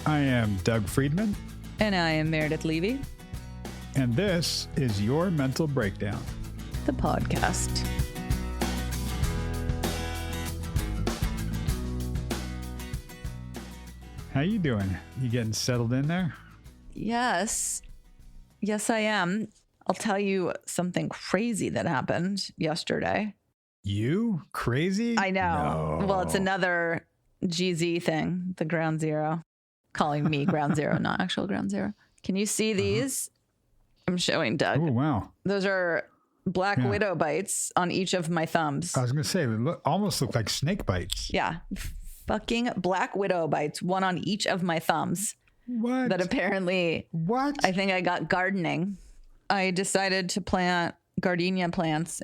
I am Doug Friedman. And I am Meredith Levy. And this is Your Mental Breakdown, the podcast. How you doing? You getting settled in there? Yes. Yes, I am. I'll tell you something crazy that happened yesterday. You? Crazy? I know. No. Well, it's another GZ thing, the ground zero. Calling me ground zero, not actual ground zero. Can you see these? I'm showing Doug. Oh, wow. Those are black widow bites on each of my thumbs. I was going to say, they almost look like snake bites. Yeah. Fucking black widow bites, one on each of my thumbs. What? That apparently, I think I got gardening. I decided to plant gardenia plants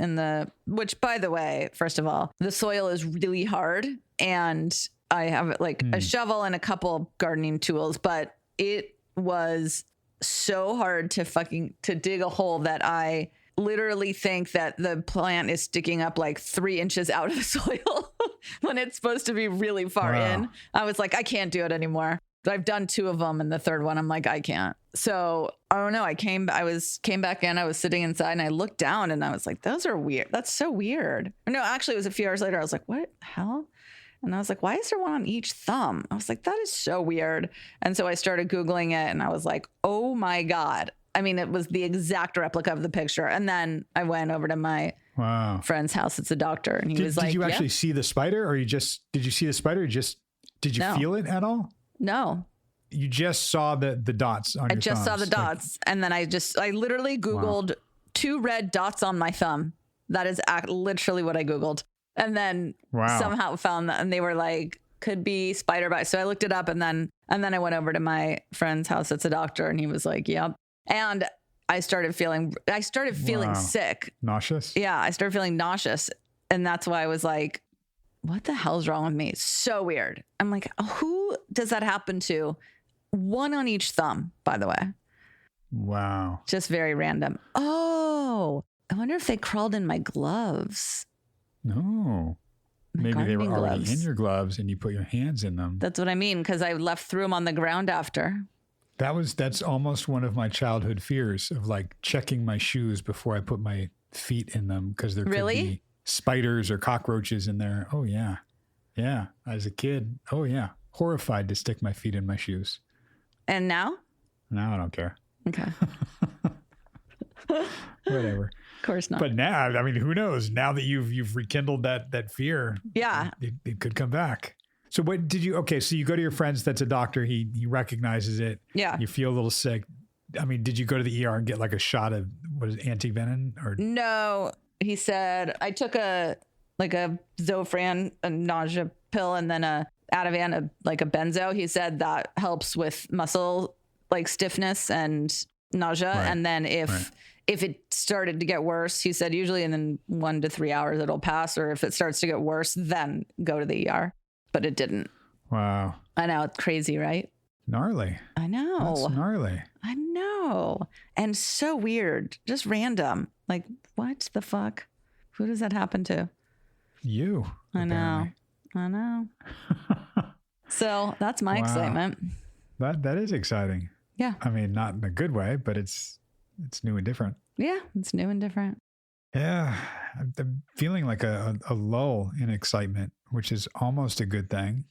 which, by the way, first of all, the soil is really hard and I have like a shovel and a couple gardening tools, but it was so hard to dig a hole that I literally think that the plant is sticking up like 3 inches out of the soil when it's supposed to be really far in. I was like, I can't do it anymore. I've done 2 of them, and the third one, I'm like, I can't. So I don't know. I came back in. I was sitting inside, and I looked down, and I was like, those are weird. That's so weird. No, actually, it was a few hours later. I was like, what the hell? And I was like, why is there one on each thumb? I was like, that is so weird. And so I started Googling it, and I was like, oh my God. I mean, it was the exact replica of the picture. And then I went over to my friend's house. It's a doctor, and he was like, did you actually see the spider, or did you see the spider? Or did you feel it at all? No. You just saw the dots on your thumbs. I just saw the dots. And then I literally Googled 2 red dots on my thumb. That is literally what I Googled. And then somehow found that, and they were like, could be spider bite. So I looked it up, and then I went over to my friend's house. It's a doctor, and he was like, yep. And I started feeling sick. Nauseous? Yeah. I started feeling nauseous. And that's why I was like, what the hell's wrong with me? It's so weird. I'm like, who does that happen to? 1 on each thumb, by the way. Wow. Just very random. Oh, I wonder if they crawled in my gloves. No. Maybe they were already in your gloves and you put your hands in them. That's what I mean, because I threw them on the ground after. That's almost one of my childhood fears, of like checking my shoes before I put my feet in them, because there could be spiders or cockroaches in there. Oh, yeah. Yeah. As a kid. Oh, yeah. Horrified to stick my feet in my shoes. And now? Now I don't care. Okay. Whatever. Of course not. But now, I mean, who knows? Now that you've rekindled that fear, it could come back. So what did you? Okay, so you go to your friend's. That's a doctor. He recognizes it. Yeah. You feel a little sick. I mean, did you go to the ER and get like a shot of anti-venom or no? He said I took a Zofran, a nausea pill, and then a Ativan, a benzo. He said that helps with muscle like stiffness and nausea. Right. And then if it started to get worse, he said usually in 1 to 3 hours it'll pass, or if it starts to get worse, then go to the ER. But it didn't. Wow. I know, it's crazy, right? Gnarly. I know. That's gnarly. I know. And so weird. Just random. Like, what the fuck? Who does that happen to? You. Apparently. I know. So that's my excitement. That is exciting. Yeah. I mean, not in a good way, but it's new and different. Yeah, it's new and different. Yeah. I'm feeling like a lull in excitement, which is almost a good thing.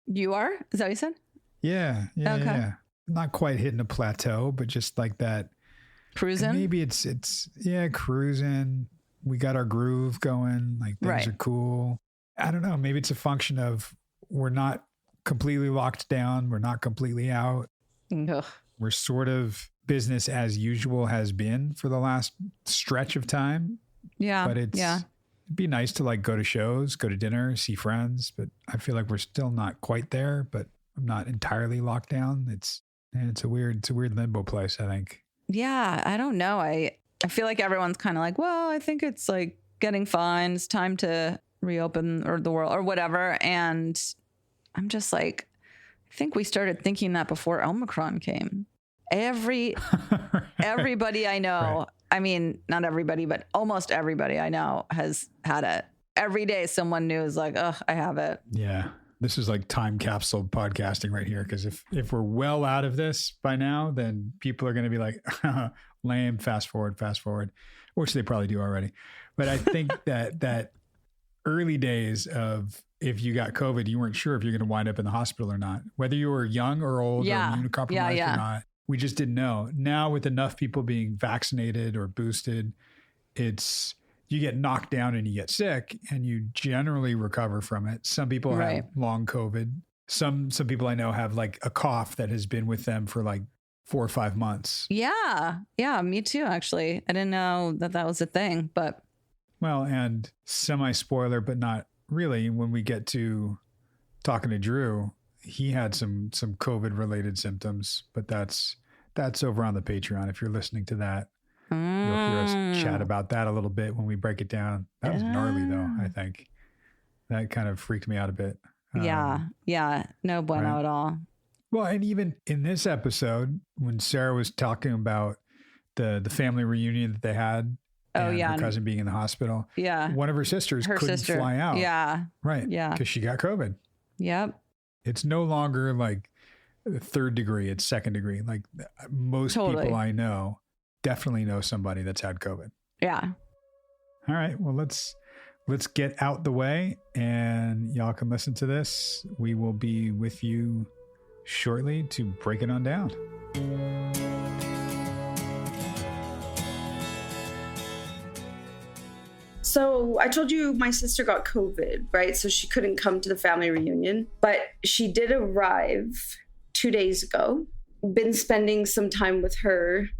You are? Is that what you said? Yeah. Okay. Yeah. Not quite hitting a plateau, but just like that. Cruising? And maybe it's cruising. We got our groove going. Like things are cool. I don't know. Maybe it's a function of we're not completely locked down. We're not completely out. Ugh. We're sort of business as usual has been for the last stretch of time. Yeah. But it'd be nice to like go to shows, go to dinner, see friends. But I feel like we're still not quite there, but I'm not entirely locked down. It's a weird limbo place, I think. Yeah. I don't know. I feel like everyone's kind of like, well, I think it's like getting fine. It's time to reopen or the world or whatever. And I'm just like, I think we started thinking that before Omicron came. Everybody I know, I mean, not everybody, but almost everybody I know has had it. Every day someone new is like, oh, I have it. Yeah. This is like time capsule podcasting right here. Because if we're well out of this by now, then people are going to be like, lame, fast forward, which they probably do already. But I think that early days of if you got COVID, you weren't sure if you're going to wind up in the hospital or not, whether you were young or old or immunocompromised or not. We just didn't know. Now with enough people being vaccinated or boosted, you get knocked down and you get sick and you generally recover from it. Some people have long COVID. Some people I know have like a cough that has been with them for like 4 or 5 months. Yeah. Yeah. Me too, actually. I didn't know that was a thing, but. Well, and semi-spoiler, but not really. When we get to talking to Drew, he had some COVID related symptoms, but that's over on the Patreon. If you're listening to that, you'll hear us chat about that a little bit when we break it down. That was gnarly though. I think that kind of freaked me out a bit. Yeah. No bueno at all. Well, and even in this episode, when Sarah was talking about the family reunion that they had, her cousin being in the hospital. Yeah. One of her sisters couldn't fly out. Yeah. Right. Yeah. Because she got COVID. Yep. It's no longer like 3rd degree, it's 2nd degree. Like most people I know definitely know somebody that's had COVID. Yeah. All right. Well, let's get out the way and y'all can listen to this. We will be with you shortly to break it on down. So I told you my sister got COVID, right? So she couldn't come to the family reunion, but she did arrive 2 days ago. Been spending some time with her.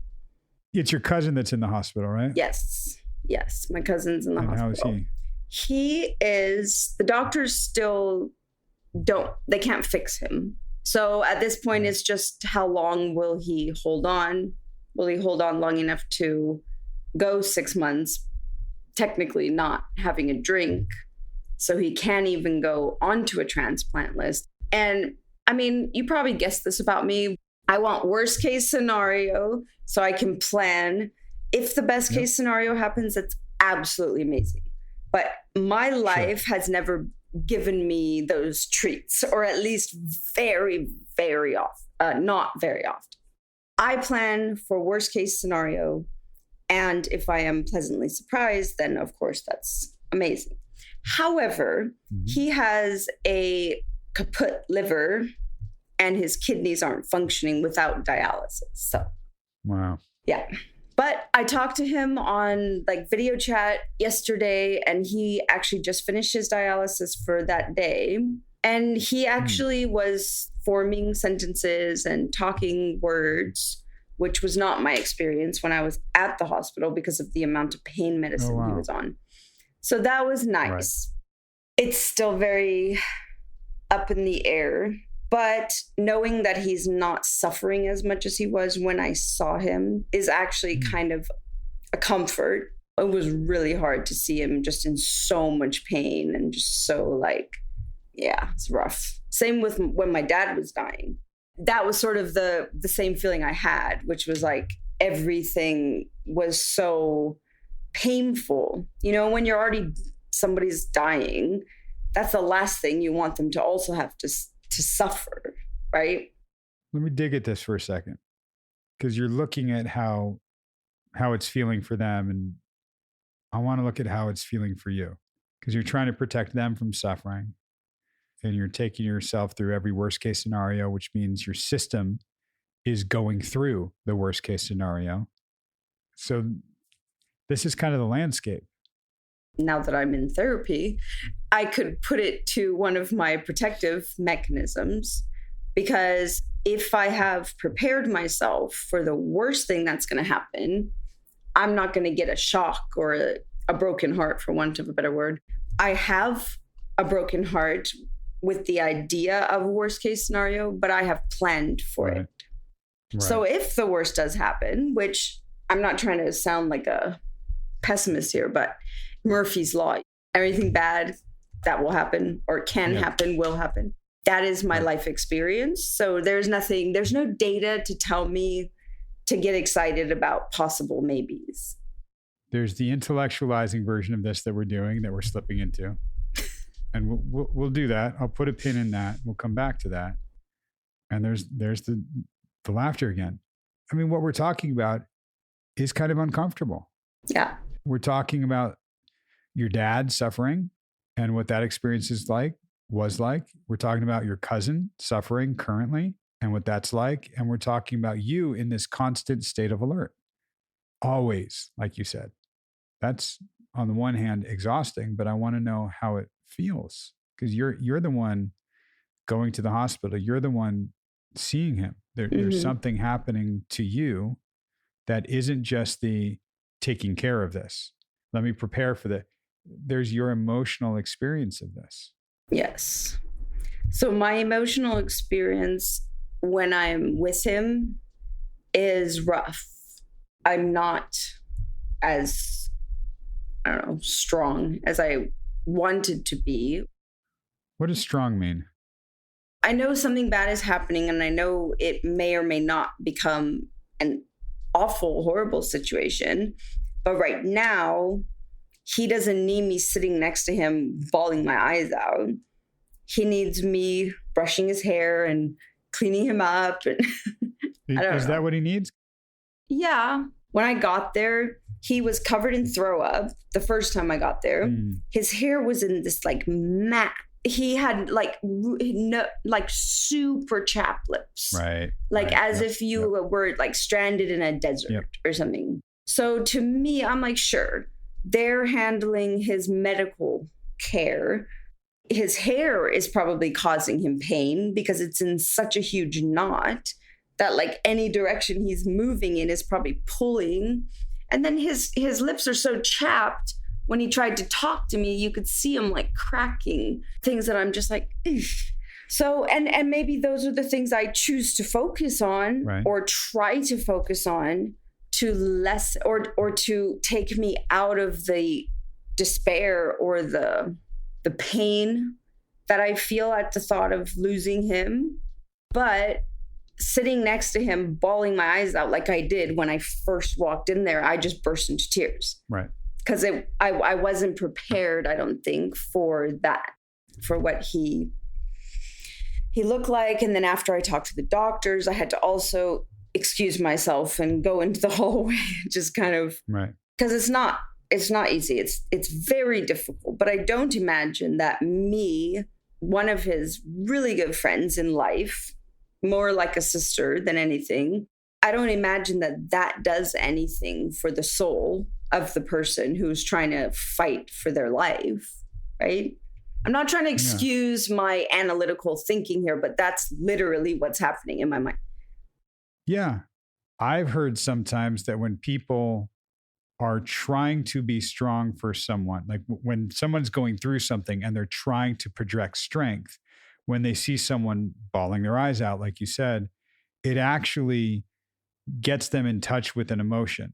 It's your cousin that's in the hospital, right? Yes. My cousin's in the hospital. How is he? He is, the doctors still they can't fix him. So at this point, it's just how long will he hold on? Will he hold on long enough to go 6 months? Technically not having a drink, so he can't even go onto a transplant list. And I mean, you probably guessed this about me. I want worst case scenario so I can plan. If the best case scenario happens, it's absolutely amazing. But my life has never given me those treats, or at least very, very often, not very often. I plan for worst case scenario. And if I am pleasantly surprised, then of course that's amazing. However, he has a kaput liver and his kidneys aren't functioning without dialysis. So, wow. Yeah. But I talked to him on like video chat yesterday, and he actually just finished his dialysis for that day. And he actually was forming sentences and talking words, which was not my experience when I was at the hospital because of the amount of pain medicine he was on. So that was nice. Right. It's still very up in the air, but knowing that he's not suffering as much as he was when I saw him is actually kind of a comfort. It was really hard to see him just in so much pain and just so like, yeah, it's rough. Same with when my dad was dying. That was sort of the same feeling I had, which was like everything was so painful. You know, when you're already, somebody's dying, that's the last thing you want them to also have to suffer, right? Let me dig at this for a second, because you're looking at how it's feeling for them. And I want to look at how it's feeling for you, because you're trying to protect them from suffering. And you're taking yourself through every worst case scenario, which means your system is going through the worst case scenario. So this is kind of the landscape. Now that I'm in therapy, I could put it to one of my protective mechanisms, because if I have prepared myself for the worst thing that's going to happen, I'm not going to get a shock or a broken heart, for want of a better word. I have a broken heart with the idea of a worst case scenario, but I have planned for it. Right. So if the worst does happen, which I'm not trying to sound like a pessimist here, but Murphy's Law, everything bad that will happen or can happen will happen. That is my life experience. So there's no data to tell me to get excited about possible maybes. There's the intellectualizing version of this that we're doing, that we're slipping into. And we'll do that. I'll put a pin in that. We'll come back to that. And there's the laughter again. I mean, what we're talking about is kind of uncomfortable. Yeah. We're talking about your dad suffering and what that experience was like. We're talking about your cousin suffering currently and what that's like. And we're talking about you in this constant state of alert. Always, like you said. That's on the one hand exhausting, but I want to know how it feels, because you're the one going to the hospital. You're the one seeing him. There's something happening to you that isn't just the taking care of this. Let me prepare for that. There's your emotional experience of this. Yes. So my emotional experience when I'm with him is rough. I'm not as, I don't know, strong as I wanted to be. What does strong mean? I know something bad is happening, and I know it may or may not become an awful, horrible situation. But right now, he doesn't need me sitting next to him, bawling my eyes out. He needs me brushing his hair and cleaning him up. And Is that what he needs? Yeah. When I got there, he was covered in throw up the first time I got there. His hair was in this like mat. He had like super chapped lips. Right. Like as if you were like stranded in a desert or something. So to me, I'm like, sure, they're handling his medical care. His hair is probably causing him pain because it's in such a huge knot that like any direction he's moving in is probably pulling. And then his lips are so chapped. When he tried to talk to me, you could see him like cracking things that I'm just like, ugh. So, and maybe those are the things I choose to focus on or try to focus on to less or to take me out of the despair or the pain that I feel at the thought of losing him. But sitting next to him, bawling my eyes out like I did when I first walked in there, I just burst into tears. Right. Because I wasn't prepared, I don't think, for that, for what he looked like. And then after I talked to the doctors, I had to also excuse myself and go into the hallway, just kind of, because it's not easy. It's very difficult. But I don't imagine that me, one of his really good friends in life, more like a sister than anything, I don't imagine that does anything for the soul of the person who's trying to fight for their life, right? I'm not trying to excuse my analytical thinking here, but that's literally what's happening in my mind. Yeah. I've heard sometimes that when people are trying to be strong for someone, like when someone's going through something and they're trying to project strength, when they see someone bawling their eyes out, like you said, it actually gets them in touch with an emotion.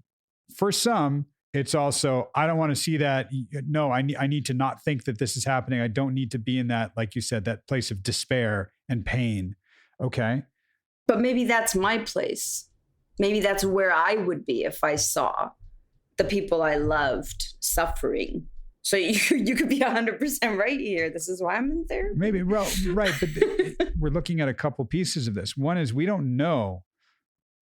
For some, it's also, I don't want to see that. No, I need to not think that this is happening. I don't need to be in that, like you said, that place of despair and pain. Okay. But maybe that's my place. Maybe that's where I would be if I saw the people I loved suffering. So you could be 100% right here. This is why I'm in therapy. Maybe, well, right. But we're looking at a couple pieces of this. One is we don't know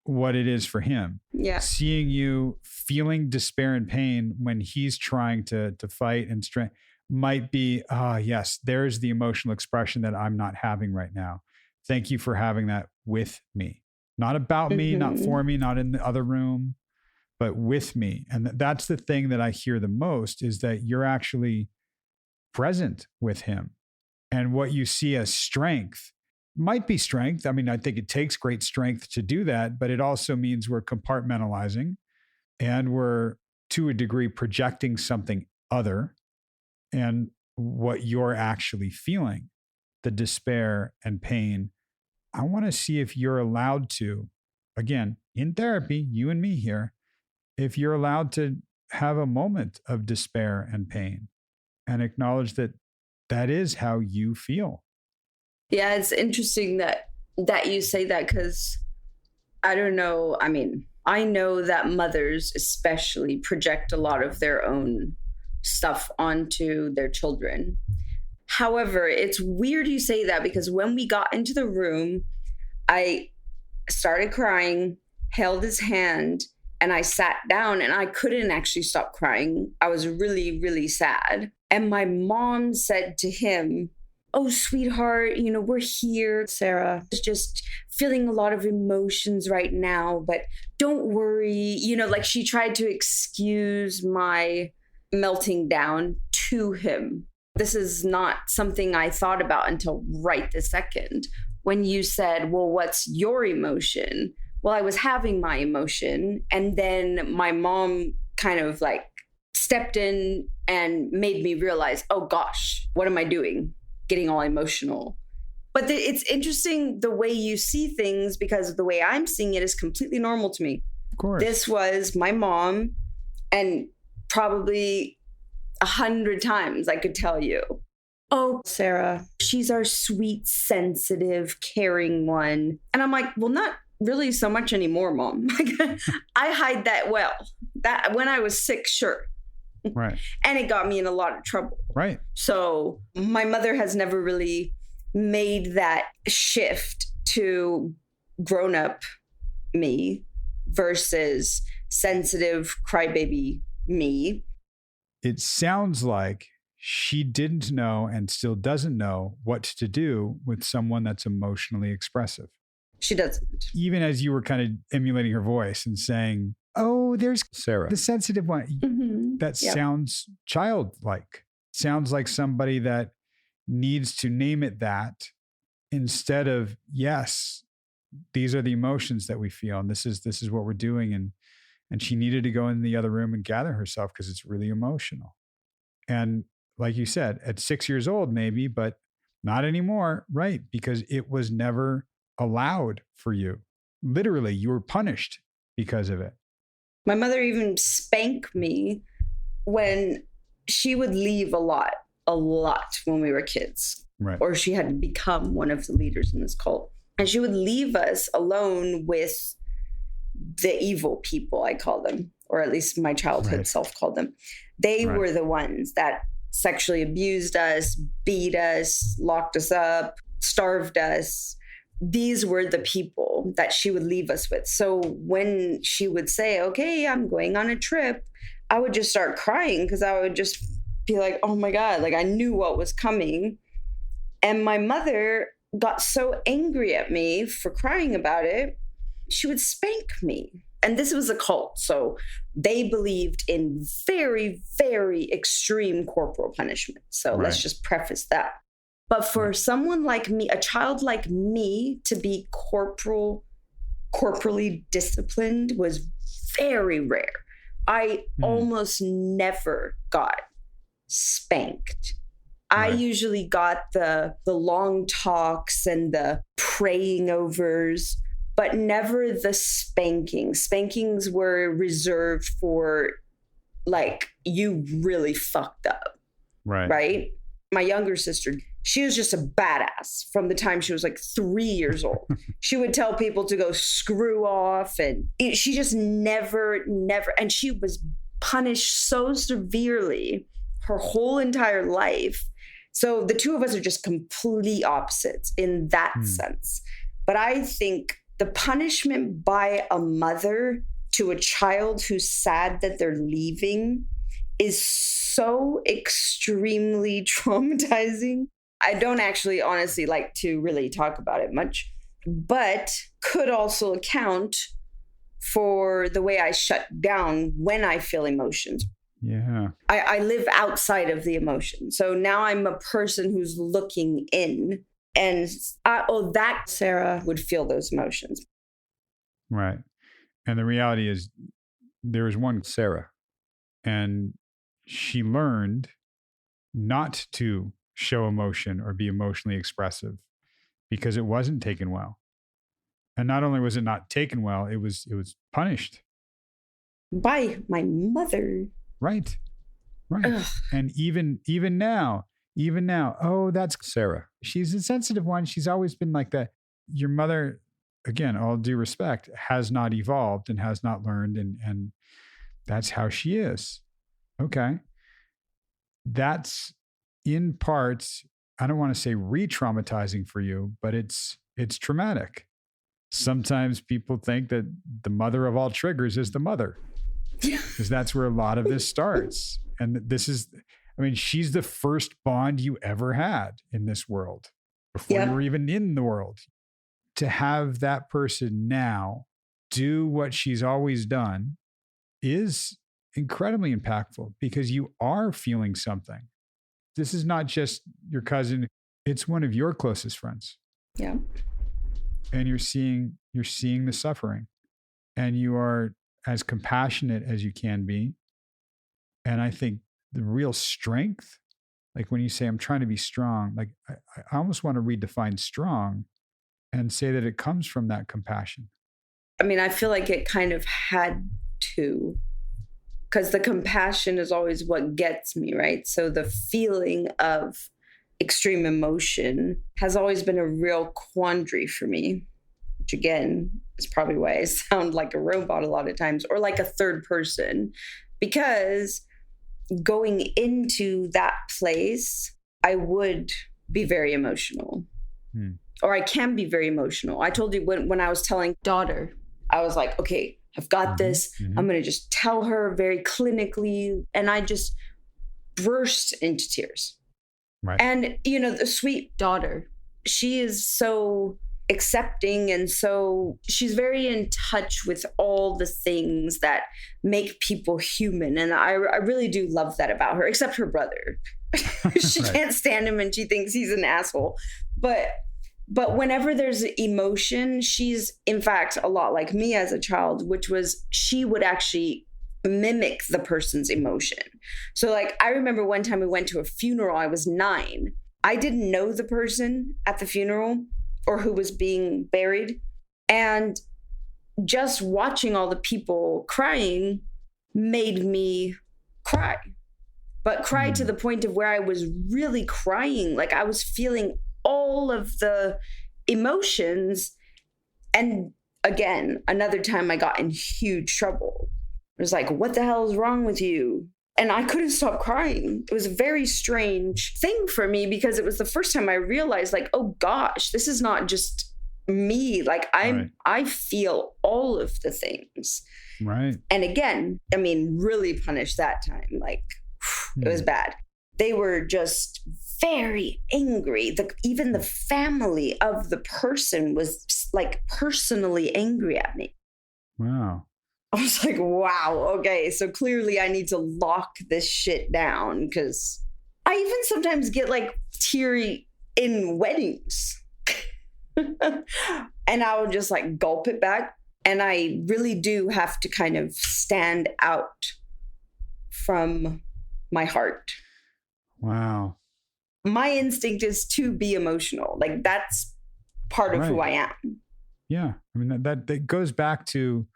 what it is for him. Yeah. Seeing you feeling despair and pain when he's trying to fight and strength might be, yes, there's the emotional expression that I'm not having right now. Thank you for having that with me. Not about me, not for me, not in the other room, but with me. And that's the thing that I hear the most, is that you're actually present with him. And what you see as strength might be strength. I mean, I think it takes great strength to do that, but it also means we're compartmentalizing and we're, to a degree, projecting something other. And what you're actually feeling, the despair and pain, I want to see if you're allowed to, again, in therapy, you and me here, if you're allowed to have a moment of despair and pain and acknowledge that that is how you feel. Yeah, it's interesting that you say that, because I don't know. I mean, I know that mothers especially project a lot of their own stuff onto their children. However, it's weird you say that because when we got into the room, I started crying, held his hand, and I sat down and I couldn't actually stop crying. I was really, really sad. And my mom said to him, "Oh, sweetheart, we're here. Sarah is just feeling a lot of emotions right now, but don't worry." Like she tried to excuse my melting down to him. This is not something I thought about until right this second. When you said, "Well, what's your emotion?" Well, I was having my emotion. And then my mom kind of like stepped in and made me realize, oh gosh, what am I doing? Getting all emotional. But it's interesting the way you see things, because the way I'm seeing it is completely normal to me. Of course. This was my mom, and probably 100 times I could tell you, "Oh, Sarah, she's our sweet, sensitive, caring one." And I'm like, well, not really so much anymore, Mom. I hide that well. That when I was sick, sure. Right. And it got me in a lot of trouble. Right. So my mother has never really made that shift to grown up me versus sensitive crybaby me. It sounds like she didn't know and still doesn't know what to do with someone that's emotionally expressive. She doesn't. Even as you were kind of emulating her voice and saying, "Oh, there's Sarah, the sensitive one." Mm-hmm. That sounds childlike. Sounds like somebody that needs to name it that instead of, yes, these are the emotions that we feel, and this is what we're doing. And she needed to go in the other room and gather herself because it's really emotional. And like you said, at 6 years old, maybe, but not anymore. Right. Because it was never allowed for you. Literally, you were punished because of it. My mother even spanked me when she would leave a lot when we were kids. Right. Or she had become one of the leaders in this cult. And she would leave us alone with the evil people, I call them, or at least my childhood self called them. They were the ones that sexually abused us, beat us, locked us up, starved us. These were the people that she would leave us with. So when she would say, "Okay, I'm going on a trip," I would just start crying because I would just be like, oh my God, like I knew what was coming. And my mother got so angry at me for crying about it, she would spank me. And this was a cult, so they believed in very, very extreme corporal punishment. So let's just preface that. But for someone like me, a child like me, to be corporally disciplined was very rare. I almost never got spanked. I usually got the long talks and the praying overs, but never the spanking. Spankings were reserved for like, you really fucked up. Right? My younger sister, she was just a badass from the time she was like 3 years old. She would tell people to go screw off, and she just never, and she was punished so severely her whole entire life. So the two of us are just complete opposites in that sense. But I think the punishment by a mother to a child who's sad that they're leaving is so extremely traumatizing. I don't actually honestly like to really talk about it much, but could also account for the way I shut down when I feel emotions. Yeah. I live outside of the emotion. So now I'm a person who's looking in, and that Sarah would feel those emotions. Right. And the reality is there was one Sarah, and she learned not to show emotion or be emotionally expressive because it wasn't taken well. And not only was it not taken well, it was punished by my mother. Right. Ugh. And even now, oh, that's Sarah. She's a sensitive one. She's always been like that. Your mother, again, all due respect, has not evolved and has not learned, and that's how she is. Okay. That's in parts I don't want to say re-traumatizing for you, but it's traumatic. Sometimes people think that the mother of all triggers is the mother, because that's where a lot of this starts. And she's the first bond you ever had in this world before you were even in the world. To have that person now do what she's always done is incredibly impactful, because you are feeling something. This is not just your cousin. It's one of your closest friends. Yeah. And you're seeing the suffering, and you are as compassionate as you can be. And I think the real strength, like when you say, I'm trying to be strong, like I almost want to redefine strong and say that it comes from that compassion. I mean, I feel like it kind of had to, because the compassion is always what gets me, right? So the feeling of extreme emotion has always been a real quandary for me, which again is probably why I sound like a robot a lot of times, or like a third person, because going into that place, I would be very emotional. Or I can be very emotional. I told you when I was telling daughter, I was like, okay, I've got this. I'm going to just tell her very clinically. And I just burst into tears. Right. And, the sweet daughter, she is so accepting. And so she's very in touch with all the things that make people human. And I really do love that about her, except her brother. She can't stand him and she thinks he's an asshole. But whenever there's emotion, she's in fact a lot like me as a child, which was she would actually mimic the person's emotion. So like, I remember one time we went to a funeral, I was 9. I didn't know the person at the funeral or who was being buried. And just watching all the people crying made me cry, but cry to the point of where I was really crying. Like I was feeling all of the emotions. And again, another time I got in huge trouble. It was like, what the hell is wrong with you? And I couldn't stop crying. It was a very strange thing for me, because it was the first time I realized, like, oh gosh, this is not just me. Like I feel all of the things. Right. And again, I mean, really punished that time. Like it was bad. They were just very angry. Even the family of the person was like personally angry at me. Wow. I was like, wow, okay, so clearly I need to lock this shit down, because I even sometimes get like teary in weddings. And I would just like gulp it back. And I really do have to kind of stand out from my heart. Wow. My instinct is to be emotional. Like that's part of who I am. Yeah. I mean, that goes back to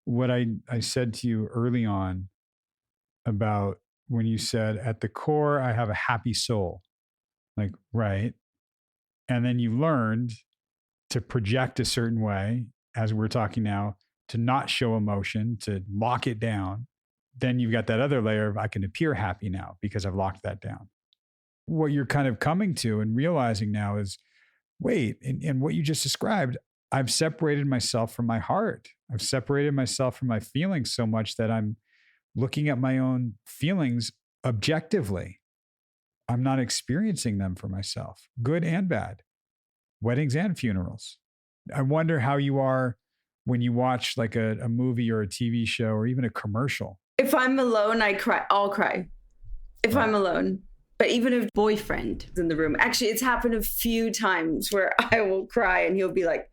what I said to you early on about when you said, at the core, I have a happy soul. Like, right. And then you learned to project a certain way, as we're talking now, to not show emotion, to lock it down. Then you've got that other layer of, I can appear happy now because I've locked that down. What you're kind of coming to and realizing now is, wait, and what you just described, I've separated myself from my heart. I've separated myself from my feelings so much that I'm looking at my own feelings objectively. I'm not experiencing them for myself, good and bad, weddings and funerals. I wonder how you are when you watch like a movie or a TV show or even a commercial. If I'm alone, I cry. I'll cry. If I'm alone. But even if boyfriend is in the room, actually, it's happened a few times where I will cry and he'll be like,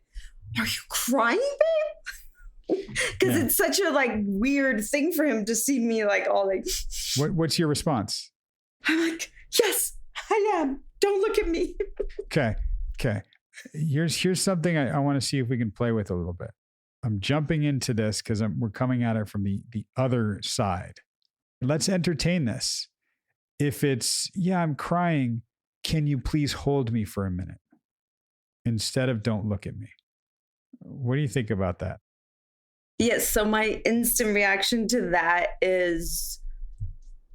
are you crying, babe? Because it's such a like weird thing for him to see me like all like. What's your response? I'm like, yes, I am. Don't look at me. Okay. Here's something I want to see if we can play with a little bit. I'm jumping into this because we're coming at it from the other side. Let's entertain this. If it's, I'm crying, can you please hold me for a minute? Instead of don't look at me. What do you think about that? Yes. So my instant reaction to that is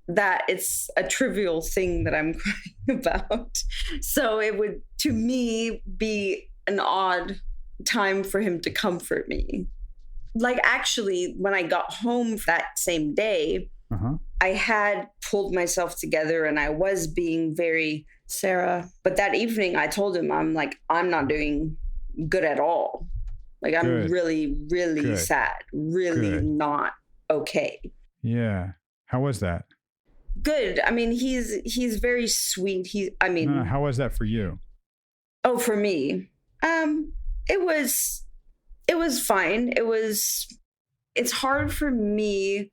that it's a trivial thing that I'm crying about. So it would, to me, be an odd time for him to comfort me. Like, actually, when I got home that same day, I had pulled myself together and I was being very Sarah. But that evening I told him, I'm like, I'm not doing good at all. Like, I'm really, really sad, really not okay. Yeah. How was that? Good. I mean, he's very sweet. How was that for you? Oh, for me, it was fine. It's hard for me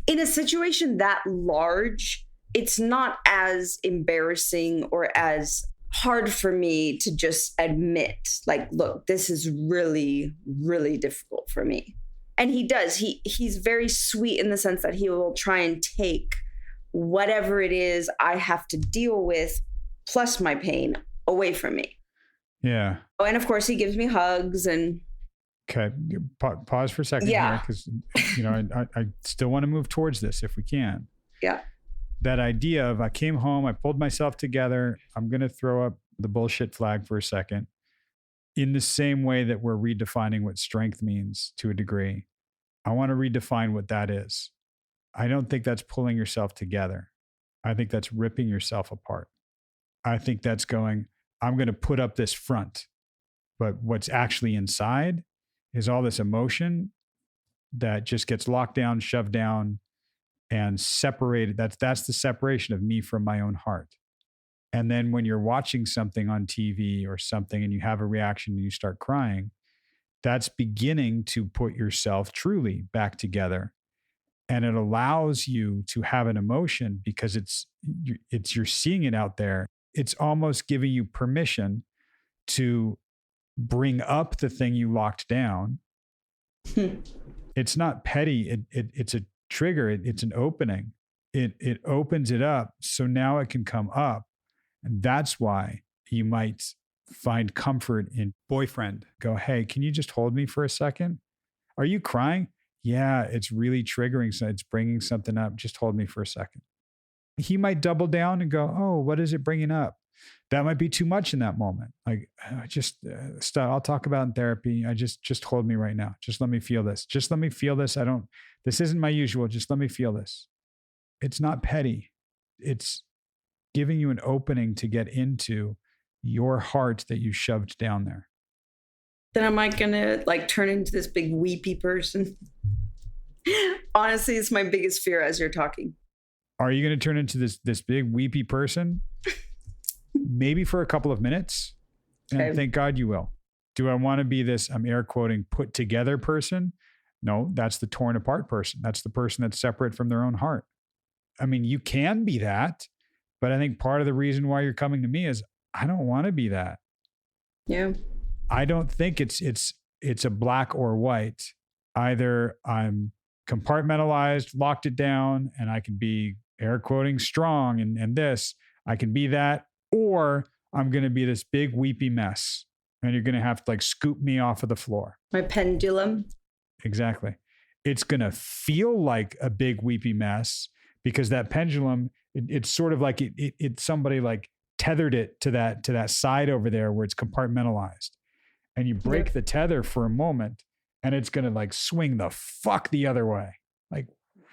in a situation that large. It's not as embarrassing or as hard for me to just admit, like, look, this is really, really difficult for me. And he does. He's very sweet in the sense that he will try and take whatever it is I have to deal with, plus my pain, away from me. Yeah. Oh, and of course, he gives me hugs and. Okay, pause for a second here, because I still want to move towards this if we can. Yeah. That idea of I came home, I pulled myself together, I'm going to throw up the bullshit flag for a second. In the same way that we're redefining what strength means to a degree, I want to redefine what that is. I don't think that's pulling yourself together. I think that's ripping yourself apart. I think that's going, I'm going to put up this front, but what's actually inside is all this emotion that just gets locked down, shoved down, and separated. That's the separation of me from my own heart. And then when you're watching something on TV or something and you have a reaction and you start crying, that's beginning to put yourself truly back together. And it allows you to have an emotion because you're seeing it out there. It's almost giving you permission to bring up the thing you locked down. It's not petty. It's a trigger. It's an opening. It opens it up. So now it can come up. And that's why you might find comfort in boyfriend. Go, hey, can you just hold me for a second? Are you crying? Yeah, it's really triggering. So it's bringing something up. Just hold me for a second. He might double down and go, oh, what is it bringing up? That might be too much in that moment. Like, just stop. I'll talk about in therapy. Just hold me right now. Just let me feel this. Just let me feel this. This isn't my usual. Just let me feel this. It's not petty. It's giving you an opening to get into your heart that you shoved down there. Then am I going to turn into this big weepy person? Honestly, it's my biggest fear as you're talking. Are you going to turn into this big weepy person? Maybe for a couple of minutes. And thank God you will. Do I want to be this, I'm air quoting, put together person? No, that's the torn apart person. That's the person that's separate from their own heart. I mean, you can be that, but I think part of the reason why you're coming to me is I don't want to be that. Yeah. I don't think it's a black or white. Either I'm compartmentalized, locked it down, and I can be air quoting strong and this, I can be that, or I'm going to be this big weepy mess and you're going to have to scoop me off of the floor. My pendulum. Exactly. It's going to feel like a big weepy mess because that pendulum, it's sort of like it's somebody tethered it to that side over there where it's compartmentalized, and you break the tether for a moment and it's going to swing the fuck the other way,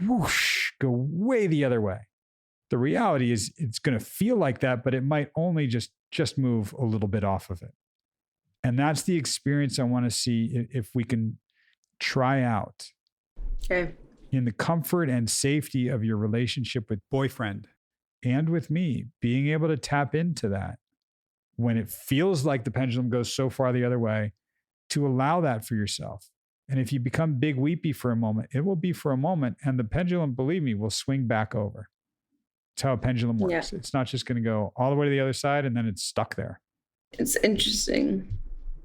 whoosh, go way the other way. The reality is it's going to feel like that, but it might only just move a little bit off of it. And that's the experience I want to see if we can try out. Okay. In the comfort and safety of your relationship with boyfriend and with me, being able to tap into that when it feels like the pendulum goes so far the other way, to allow that for yourself. And if you become big weepy for a moment, it will be for a moment, and the pendulum, believe me, will swing back over. It's how a pendulum works. Yeah. It's not just going to go all the way to the other side and then it's stuck there. It's interesting.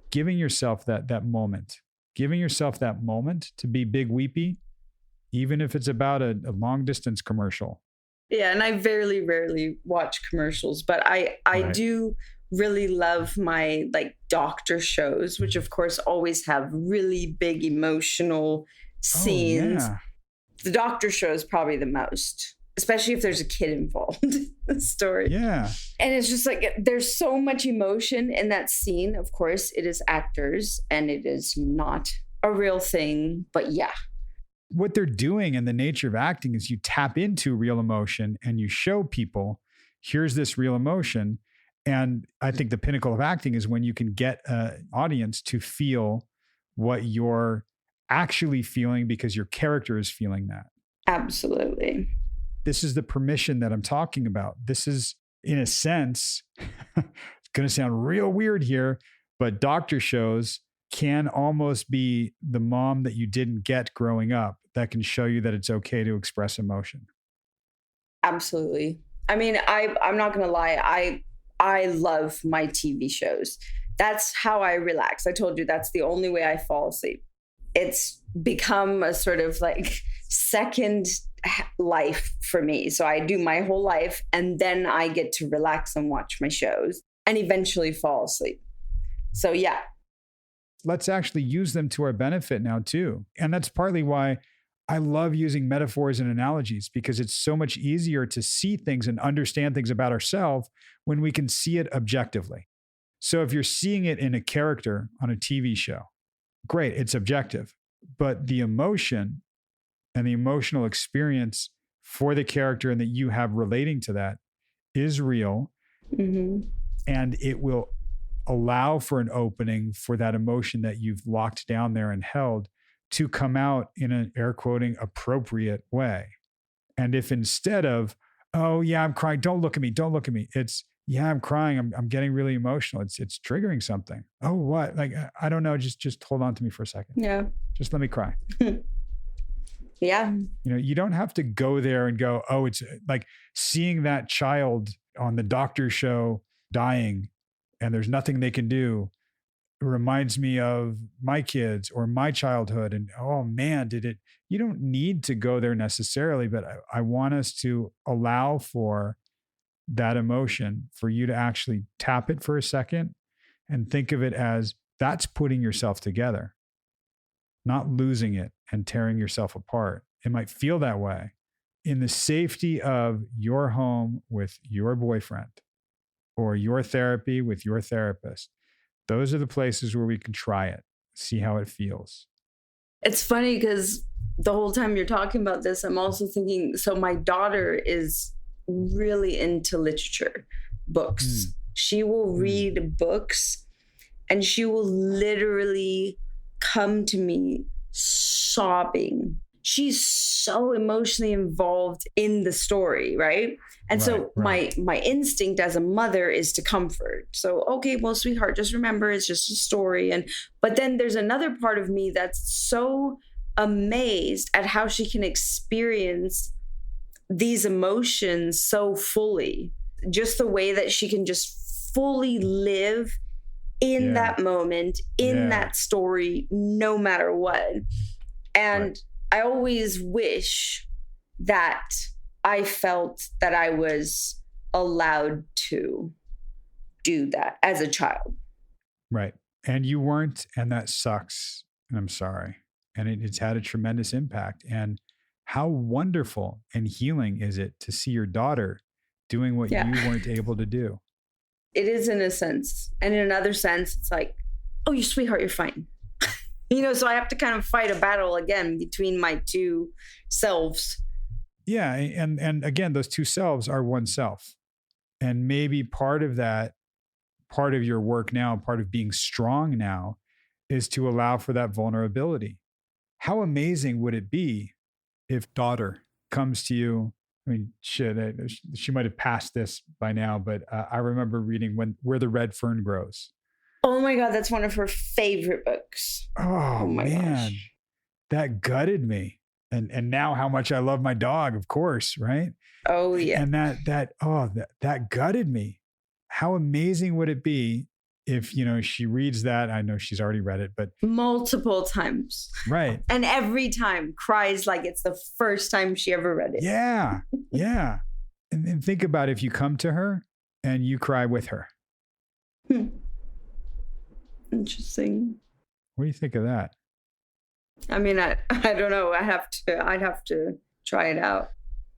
Giving yourself that moment, to be big weepy, even if it's about a long distance commercial. Yeah. And I very rarely watch commercials, but I do really love my doctor shows, which of course always have really big emotional scenes. Oh, yeah. The doctor show is probably the most. especially if there's a kid involved in the story. Yeah. And it's just like, there's so much emotion in that scene. Of course, it is actors and it is not a real thing, but yeah. What they're doing in the nature of acting is you tap into real emotion and you show people, here's this real emotion. And I think the pinnacle of acting is when you can get an audience to feel what you're actually feeling because your character is feeling that. Absolutely. This is the permission that I'm talking about. This is, in a sense, it's going to sound real weird here, but doctor shows can almost be the mom that you didn't get growing up that can show you that it's okay to express emotion. Absolutely. I mean, I'm not going to lie. I love my TV shows. That's how I relax. I told you that's the only way I fall asleep. It's become a sort of like second life for me. So I do my whole life and then I get to relax and watch my shows and eventually fall asleep. So yeah. Let's actually use them to our benefit now too. And that's partly why I love using metaphors and analogies, because it's so much easier to see things and understand things about ourselves when we can see it objectively. So if you're seeing it in a character on a TV show, great, it's objective. But the emotion and the emotional experience for the character and that you have relating to that is real. Mm-hmm. And it will allow for an opening for that emotion that you've locked down there and held to come out in an air quoting appropriate way. And if instead of, oh yeah, I'm crying, don't look at me, it's, yeah, I'm crying, I'm getting really emotional, it's triggering something. Oh, what? Like, I don't know, just hold on to me for a second. Yeah. Just let me cry. Yeah. You know, you don't have to go there and go, oh, it's like seeing that child on the doctor show dying and there's nothing they can do. It reminds me of my kids or my childhood. And oh man, you don't need to go there necessarily, but I want us to allow for that emotion, for you to actually tap it for a second and think of it as that's putting yourself together, not losing it and tearing yourself apart. It might feel that way in the safety of your home with your boyfriend or your therapy with your therapist. Those are the places where we can try it, see how it feels. It's funny because the whole time you're talking about this, I'm also thinking, so my daughter is really into literature, books. She will read books and she will literally come to me sobbing. She's so emotionally involved in the story, right? And so my instinct as a mother is to comfort. So, okay, well, sweetheart, just remember it's just a story. But then there's another part of me that's so amazed at how she can experience these emotions so fully. Just the way that she can just fully live in that moment, in that story, no matter what. And I always wish that I felt that I was allowed to do that as a child. Right. And you weren't, and that sucks. And I'm sorry. And it's had a tremendous impact. And how wonderful and healing is it to see your daughter doing what you weren't able to do? It is in a sense. And in another sense, it's like, oh, you sweetheart, you're fine. So I have to kind of fight a battle again between my two selves. Yeah. And again, those two selves are one self. And maybe part of that, part of your work now, part of being strong now is to allow for that vulnerability. How amazing would it be if daughter comes to you? I mean, she might have passed this by now, but I remember reading Where the Red Fern Grows. Oh my God, that's one of her favorite books. Oh my man, gosh. That gutted me. And now how much I love my dog, of course, right? Oh yeah. And that gutted me. How amazing would it be if, she reads that? I know she's already read it, but multiple times. Right. And every time cries like it's the first time she ever read it. Yeah. Yeah. And think about if you come to her and you cry with her. Interesting. What do you think of that? I mean, I don't know. I'd have to try it out.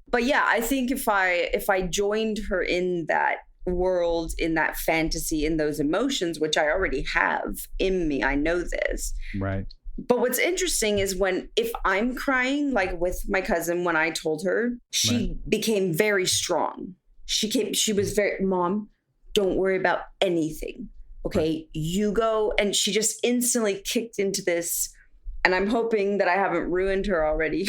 But yeah, I think if I joined her in that world, in that fantasy, in those emotions, which I already have in me, I know this. Right. But what's interesting is if I'm crying, like with my cousin, when I told her, she became very strong. She was very, Mom, don't worry about anything. Okay, you go. And she just instantly kicked into this. And I'm hoping that I haven't ruined her already.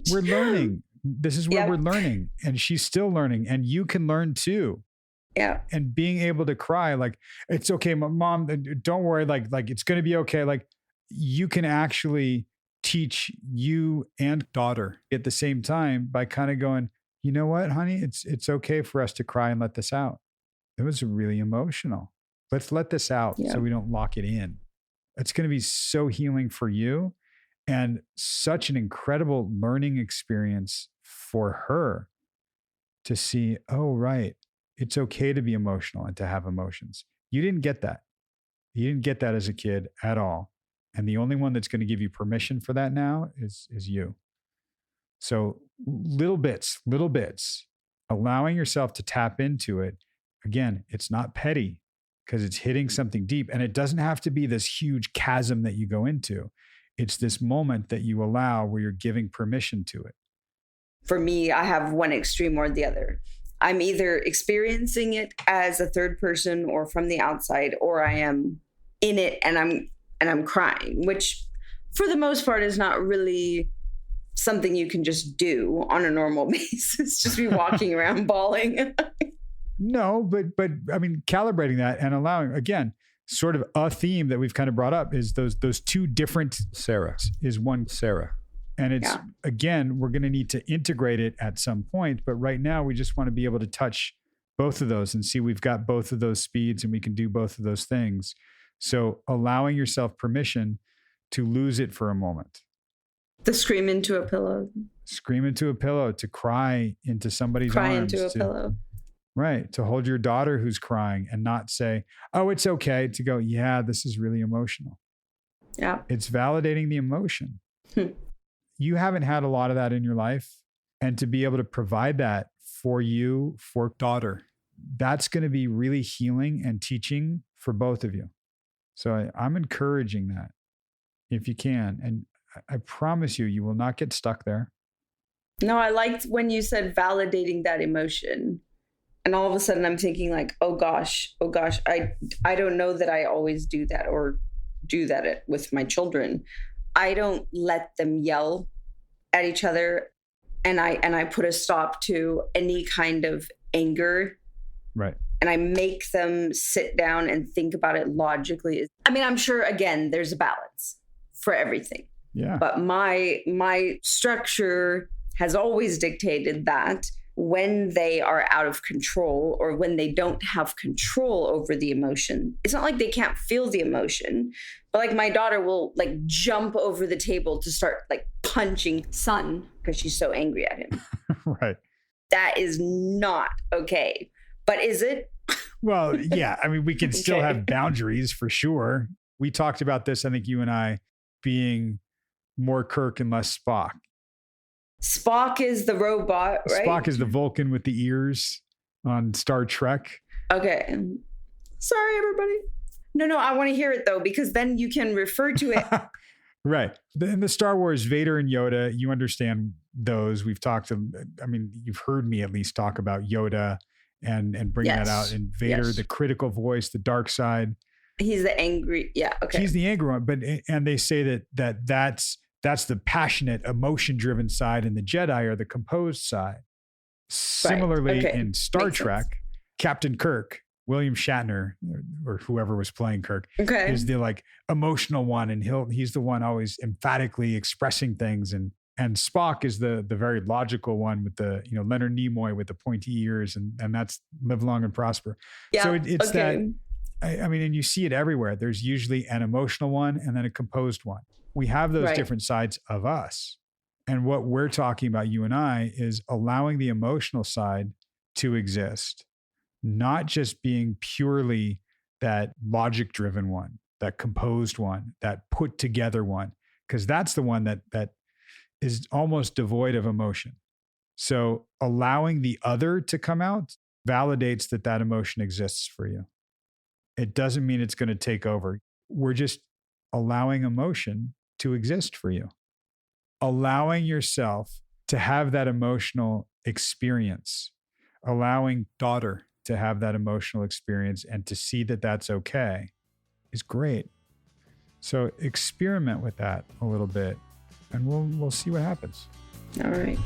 We're learning. This is where we're learning. And she's still learning. And you can learn too. Yeah. And being able to cry, like, it's okay, Mom, don't worry. Like it's going to be okay. Like, you can actually teach you and daughter at the same time by kind of going, you know what, honey, it's okay for us to cry and let this out. It was really emotional. Let's let this out so we don't lock it in. It's going to be so healing for you and such an incredible learning experience for her to see, oh, right, it's okay to be emotional and to have emotions. You didn't get that. You didn't get that as a kid at all. And the only one that's going to give you permission for that now is you. So little bits, allowing yourself to tap into it. Again, it's not petty because it's hitting something deep. And it doesn't have to be this huge chasm that you go into. It's this moment that you allow where you're giving permission to it. For me, I have one extreme or the other. I'm either experiencing it as a third person or from the outside, or I am in it and I'm crying, which for the most part is not really something you can just do on a normal basis, just be walking around bawling. No, but I mean, calibrating that and allowing, again, sort of a theme that we've kind of brought up is those two different Sarahs is one Sarah. And it's, again, we're going to need to integrate it at some point. But right now, we just want to be able to touch both of those and see we've got both of those speeds and we can do both of those things. So allowing yourself permission to lose it for a moment. To scream into a pillow. Scream into a pillow, to cry into somebody's arms. Cry into a pillow. Right. To hold your daughter who's crying and not say, oh, it's okay. To go, yeah, this is really emotional. Yeah. It's validating the emotion. You haven't had a lot of that in your life. And to be able to provide that for you, for daughter, that's going to be really healing and teaching for both of you. So I'm encouraging that if you can. And I promise you, you will not get stuck there. No, I liked when you said validating that emotion. And all of a sudden I'm thinking like, oh gosh, I don't know that I always do that or do that with my children. I don't let them yell at each other. And I put a stop to any kind of anger. Right. And I make them sit down and think about it logically. I mean, I'm sure, again, there's a balance for everything. Yeah. But my structure has always dictated that when they are out of control or when they don't have control over the emotion, it's not like they can't feel the emotion, but like my daughter will like jump over the table to start like punching son because she's so angry at him. Right. That is not okay. But is it? Well, yeah. I mean, we can still have boundaries for sure. We talked about this, I think you and I, being more Kirk and less Spock. Spock is the robot, right? Spock is the Vulcan with the ears on Star Trek. Okay. Sorry, everybody. No, I want to hear it though, because then you can refer to it. Right. In the Star Wars, Vader and Yoda, you understand those. We've talked, I mean, you've heard me at least talk about Yoda and bring that out. And Vader, the critical voice, the dark side. He's the angry. Yeah. Okay. He's the angry one. And they say that's the passionate, emotion-driven side, and the Jedi are the composed side. Similarly, in Star Trek, Captain Kirk, William Shatner, or whoever was playing Kirk, is the like emotional one, and he's the one always emphatically expressing things, and Spock is the very logical one with the Leonard Nimoy with the pointy ears, and that's live long and prosper. Yeah, so it's that. I mean, and you see it everywhere. There's usually an emotional one and then a composed one. We have those different sides of us. And what we're talking about, you and I, is allowing the emotional side to exist, not just being purely that logic-driven one, that composed one, that put together one, because that's the one that is almost devoid of emotion. So allowing the other to come out validates that that emotion exists for you. It doesn't mean it's going to take over. We're just allowing emotion to exist for you. Allowing yourself to have that emotional experience, allowing daughter to have that emotional experience and to see that that's okay is great. So experiment with that a little bit and we'll see what happens. All right.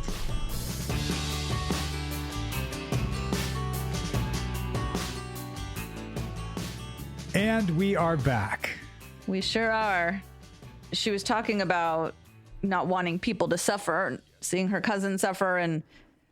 And we are back. We sure are. She was talking about not wanting people to suffer, seeing her cousin suffer, and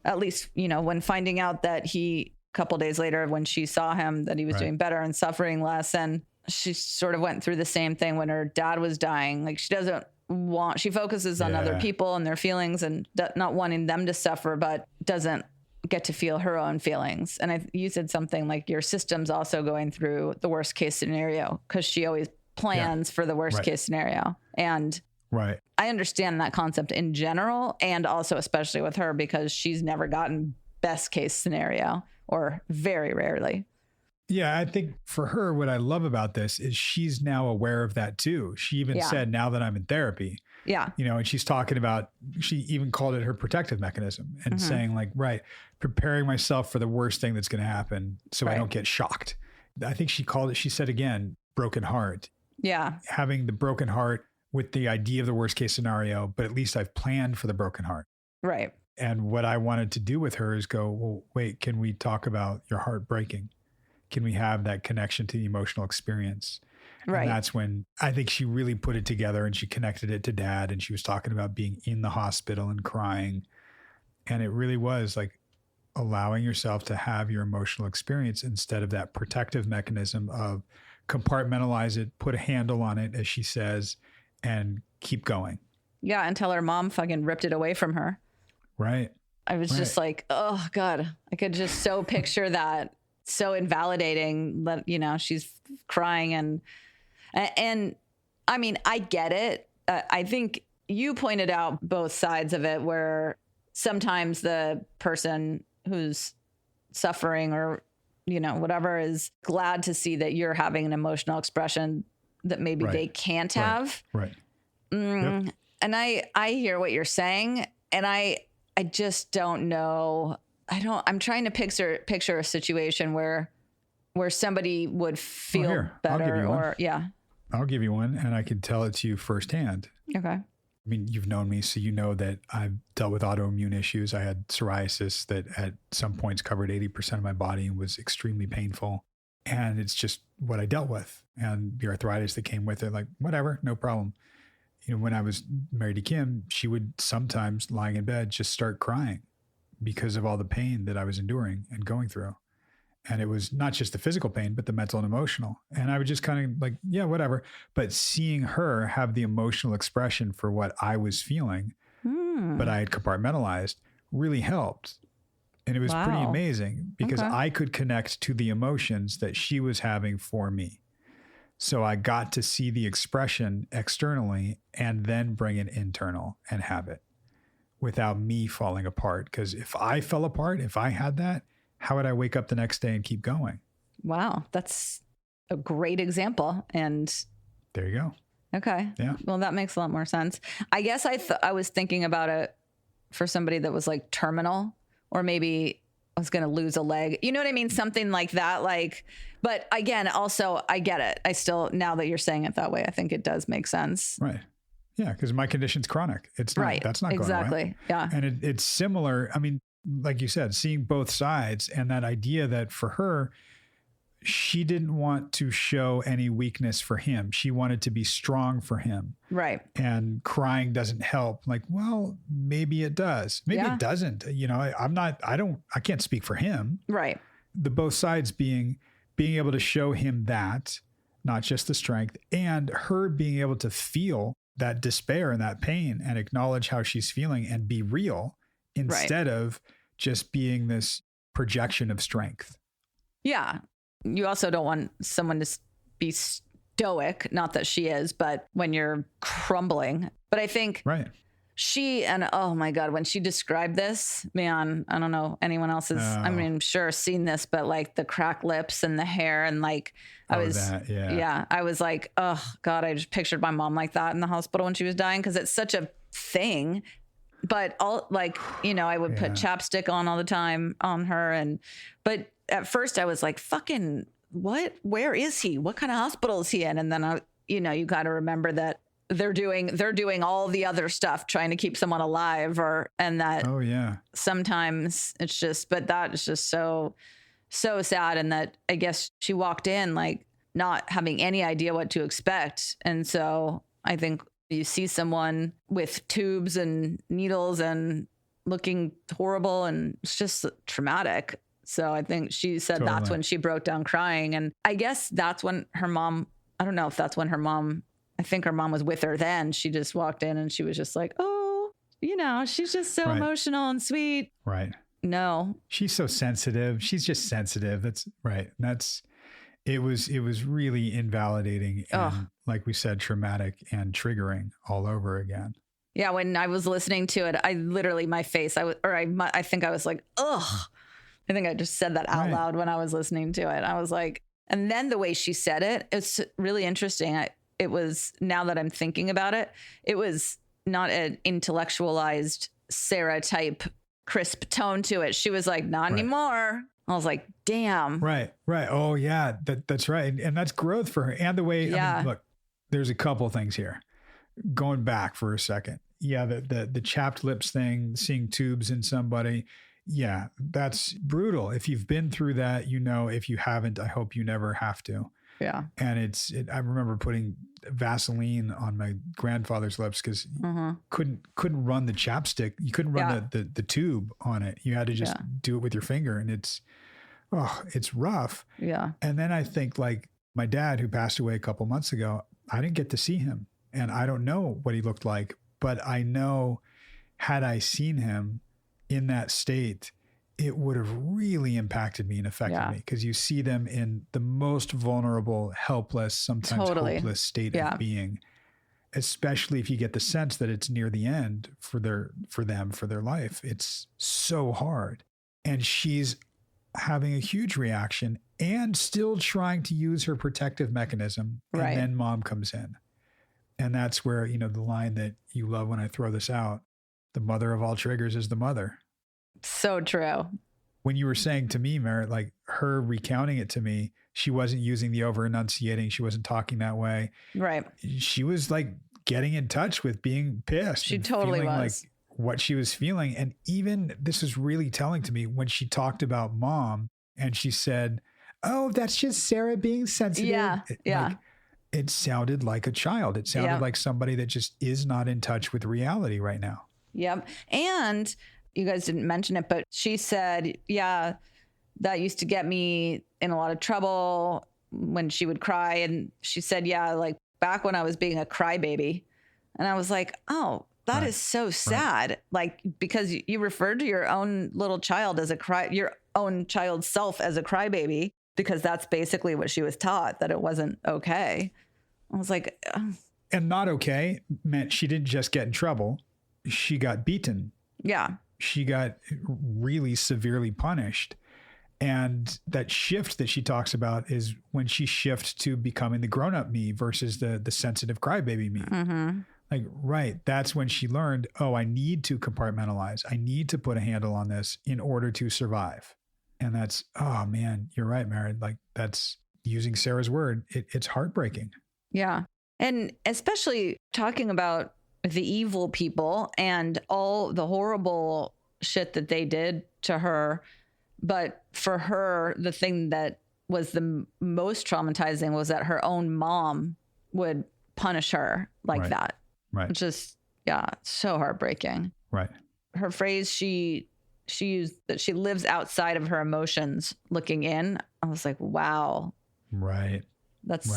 at least, when finding out that a couple days later, when she saw him, that he was doing better and suffering less. And she sort of went through the same thing when her dad was dying. Like she focuses on other people and their feelings and not wanting them to suffer, but doesn't get to feel her own feelings. And you said something like your system's also going through the worst case scenario because she always plans for the worst case scenario. And I understand that concept in general, and also especially with her because she's never gotten best case scenario, or very rarely. Yeah, I think for her, what I love about this is she's now aware of that too. She even said, now that I'm in therapy, and she's talking about, she even called it her protective mechanism and saying like, preparing myself for the worst thing that's going to happen so I don't get shocked. I think she said again, broken heart. Yeah. Having the broken heart with the idea of the worst case scenario, but at least I've planned for the broken heart. Right. And what I wanted to do with her is go, well, wait, can we talk about your heart breaking? Can we have that connection to the emotional experience? Right. And that's when I think she really put it together and she connected it to dad. And she was talking about being in the hospital and crying. And it really was like allowing yourself to have your emotional experience instead of that protective mechanism of compartmentalize it, put a handle on it, as she says, and keep going. Yeah. Until her mom fucking ripped it away from her. Right. I was just like, oh God, I could just so picture that. So invalidating that, she's crying and I mean, I get it. I think you pointed out both sides of it where sometimes the person who's suffering or, whatever is glad to see that you're having an emotional expression that maybe they can't have. Right. Yep. And I hear what you're saying and I just don't know. I'm trying to picture a situation where somebody would feel better I'll give you one and I can tell it to you firsthand. Okay. I mean, you've known me, so you know that I've dealt with autoimmune issues. I had psoriasis that at some points covered 80% of my body and was extremely painful. And it's just what I dealt with. And the arthritis that came with it, like, whatever, no problem. When I was married to Kim, she would sometimes lying in bed just start crying because of all the pain that I was enduring and going through. And it was not just the physical pain, but the mental and emotional. And I would just kind of like, yeah, whatever. But seeing her have the emotional expression for what I was feeling, but I had compartmentalized, really helped. And it was pretty amazing because I could connect to the emotions that she was having for me. So I got to see the expression externally and then bring it internal and have it without me falling apart. Because if I fell apart, if I had that, how would I wake up the next day and keep going? Wow. That's a great example. And there you go. Okay. Yeah. Well, that makes a lot more sense. I guess I was thinking about it for somebody that was like terminal or maybe was going to lose a leg. You know what I mean? Something like that. But again, also I get it. I still, now that you're saying it that way, I think it does make sense. Right. Yeah. Because my condition's chronic. It's not, that's not going away. Yeah. And it's similar. I mean, like you said, seeing both sides and that idea that for her, she didn't want to show any weakness for him. She wanted to be strong for him. Right. And crying doesn't help. Like, well, maybe it does. Maybe it doesn't. I can't speak for him. Right. The both sides being able to show him that, not just the strength, and her being able to feel that despair and that pain and acknowledge how she's feeling and be real instead of just being this projection of strength. Yeah. You also don't want someone to be stoic, not that she is, but when you're crumbling. But I think And oh my God, when she described this, man, I don't know anyone else has, I mean, I'm sure seen this, but like the cracked lips and the hair and like, I was like, oh God, I just pictured my mom like that in the hospital when she was dying. Cause it's such a thing, but all like, you know, I would put chapstick on all the time on her. But at first I was like, fucking where is he? What kind of hospital is he in? And then you got to remember that they're doing all the other stuff, trying to keep someone alive sometimes it's just, but that is just so sad. And that I guess she walked in like not having any idea what to expect. And so I think you see someone with tubes and needles and looking horrible and it's just traumatic. So I think she said that's when she broke down crying. And I guess that's when her mom, I don't know if that's when her mom, I think her mom was with her then. She just walked in and she was just like, oh, she's just so emotional and sweet. Right. No. She's so sensitive. She's just sensitive. That's right. It was really invalidating and like we said, traumatic and triggering all over again. Yeah. When I was listening to it, I literally, my face, I think I was like, ugh. I think I just said that out loud when I was listening to it. I was like, and then the way she said it, it's really interesting. It was, now that I'm thinking about it, it was not an intellectualized Sarah type crisp tone to it. She was like, not anymore. I was like, damn. Right. Oh yeah, that's right. And that's growth for her. And the way, I mean, look, there's a couple things here. Going back for a second. Yeah. The chapped lips thing, seeing tubes in somebody. Yeah, that's brutal. If you've been through that, if you haven't, I hope you never have to. Yeah. And I remember putting Vaseline on my grandfather's lips because couldn't run the chapstick. You couldn't run the tube on it. You had to just do it with your finger. And it's rough. Yeah. And then I think like my dad, who passed away a couple months ago, I didn't get to see him and I don't know what he looked like, but I know had I seen him in that state, it would have really impacted me and affected me because you see them in the most vulnerable, helpless, sometimes hopeless state of being, especially if you get the sense that it's near the end for their life. It's so hard. And she's having a huge reaction and still trying to use her protective mechanism. And then mom comes in. And that's where, the line that you love when I throw this out, the mother of all triggers is the mother. So true. When you were saying to me, Meredith, like her recounting it to me, she wasn't using the over enunciating. She wasn't talking that way. Right. She was like getting in touch with being pissed. She totally was. Like what she was feeling. And even this is really telling to me when she talked about mom and she said, oh, that's just Sarah being sensitive. Yeah. Like, it sounded like a child. It sounded like somebody that just is not in touch with reality right now. Yep. And you guys didn't mention it, but she said, yeah, that used to get me in a lot of trouble when she would cry. And she said, yeah, like back when I was being a crybaby. And I was like, oh, that is so sad. Like, because you referred to your own little child as your own child's self as a crybaby, because that's basically what she was taught, that it wasn't okay. I was like, and not okay meant she didn't just get in trouble. She got beaten. Yeah. She got really severely punished. And that shift that she talks about is when she shifts to becoming the grown-up me versus the sensitive crybaby me. Mm-hmm. Like, that's when she learned, oh, I need to compartmentalize. I need to put a handle on this in order to survive. And that's, oh man, you're right, Meredith. Like that's using Sarah's word. It's heartbreaking. Yeah. And especially talking about the evil people and all the horrible shit that they did to her. But for her, the thing that was the most traumatizing was that her own mom would punish her like that. Right. Just, so heartbreaking. Right. Her phrase she used, that she lives outside of her emotions looking in. I was like, wow. Right. That's